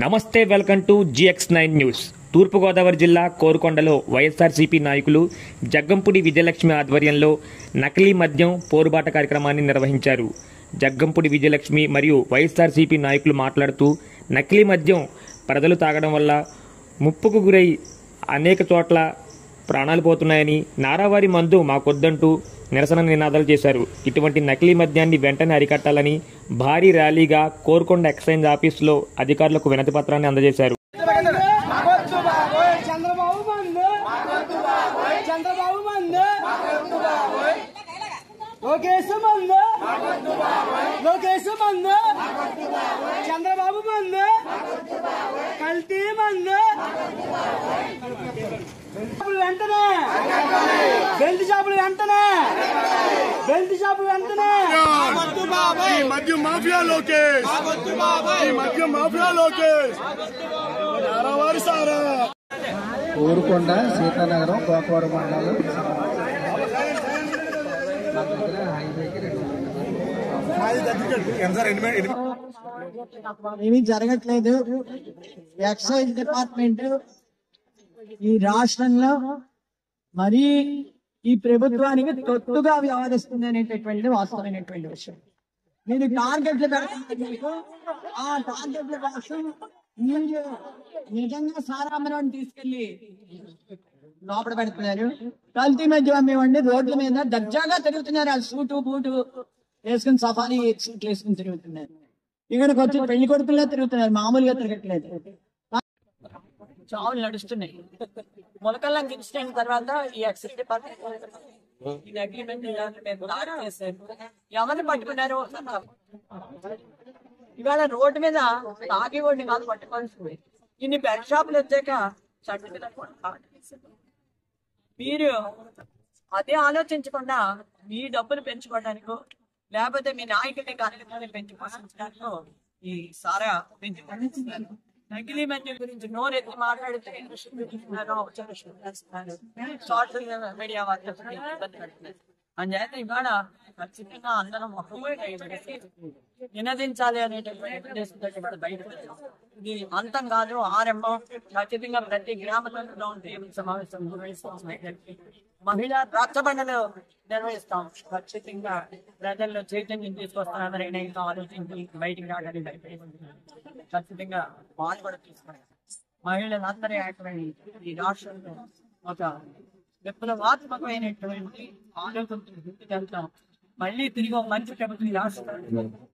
నమస్తే, welcome to GX9 news. తూర్పుగోదావరి జిల్లా కోరుకొండలో వైఎస్ఆర్సీపీ నాయకులు జగ్గంపూడి విజయలక్ష్మి ఆధ్వర్యంలో నకిలీ మద్యం పోరుబాట కార్యక్రమాన్ని నిర్వహించారు. జగ్గంపూడి విజయలక్ష్మి మరియు వైఎస్ఆర్సీపీ నాయకులు మాట్లాడుతూ నకిలీ మద్యం ప్రజలు తాగడం వల్ల ముప్పుకు గురై అనేక చోట్ల ప్రాణాలు పోతున్నాయని, నారావారి మందు మాకొద్దంటూ నిరసన నినాదాలు చేశారు. ఇటువంటి నకిలీ మద్యాన్ని వెంటనే అరికట్టాలని భారీ ర్యాలీగా కోరుకొండ ఎక్సైజ్ ఆఫీసులో అధికారులకు వినతి పత్రాన్ని అందజేశారు. చంద్రబాబు మందు కల్తీ మందు వెంటనే బెల్ట్ షాపులు వెంటనే మద్యం మాఫియా లోకేష్ నారావారి సారా. కోరుకొండ సీతానగరం కోకవరం మండలం ఏమీ జరగట్లేదు. ఎక్సైజ్ డిపార్ట్మెంట్ ఈ రాష్ట్రంలో మరీ ఈ ప్రభుత్వానికి తొత్తుగా వ్యవహరిస్తుంది అనేటటువంటి వాస్తవమైనటువంటి విషయం. మీరు టార్గెట్లు పెడతారు, ఆ టార్గెట్ల కోసం మీరు నిజంగా సారామరాన్ని తీసుకెళ్లి లోపల పెడుతున్నారు. కల్తీ మధ్య అమ్మేవండి రోడ్ల మీద దర్జాగా తిరుగుతున్నారు. ఆ సూటు బూటు వేసుకుని సఫారీ సూట్లు వేసుకుని తిరుగుతున్నారు. ఇక్కడికి వచ్చి పెళ్లి కొడుకుల్లో తిరుగుతున్నారు, మామూలుగా తిరగట్లేదు. చావులు నడుస్తున్నాయి. మొలకల్లా ఇన్సిడెంట్ తర్వాత ఈ ఎక్సైజ్ డిపార్ట్మెంట్ ఎవరిని పట్టుకున్నారు? ఇవాళ రోడ్డు మీద తాగి ఓడిని కాదు పట్టుకోవాల్సింది. ఇన్ని బెడ్ షాపులు వచ్చాక మీరు అదే ఆలోచించకుండా మీ డబ్బులు పెంచుకోవడానికో లేకపోతే మీ నాయకుడిని కార్యక్రమాన్ని పెంచుకోవడానికో ఈ సారా పెంచుకుంటున్నారు. నకిలీ మద్యం గురించి నోరెత్తి మాట్లాడితే సోషల్ మీడియా వాళ్ళు ఇబ్బంది పెడుతున్నారు. అందుచేత ఇవాళ ఖచ్చితంగా అందరం నినదించాలి అనేటటువంటి ఉద్దేశంతో ఇవాళ బయటకు ఇది అంతం కాదు, ఆరంభం. ఖచ్చితంగా ప్రతి గ్రామంలో ఉంటే సమావేశం మహిళా రచ్చబండలు నిర్వహిస్తాం. ఖచ్చితంగా ప్రజల్లో చైతన్యం తీసుకొస్తానని ఇంకా ఆలోచించి బయటికి రావడానికి భయపడి ఖచ్చితంగా వాళ్ళు కూడా తీసుకున్నారు. మహిళలందరూ ఏకమై ఈ రాష్ట్రంలో ఒక విప్లవాత్మకమైనటువంటి ఆలోచనతో ముందుకెళ్తాం. మళ్ళీ తిరిగి మంచి ప్రభుత్వం ఈ రాష్ట్రంలో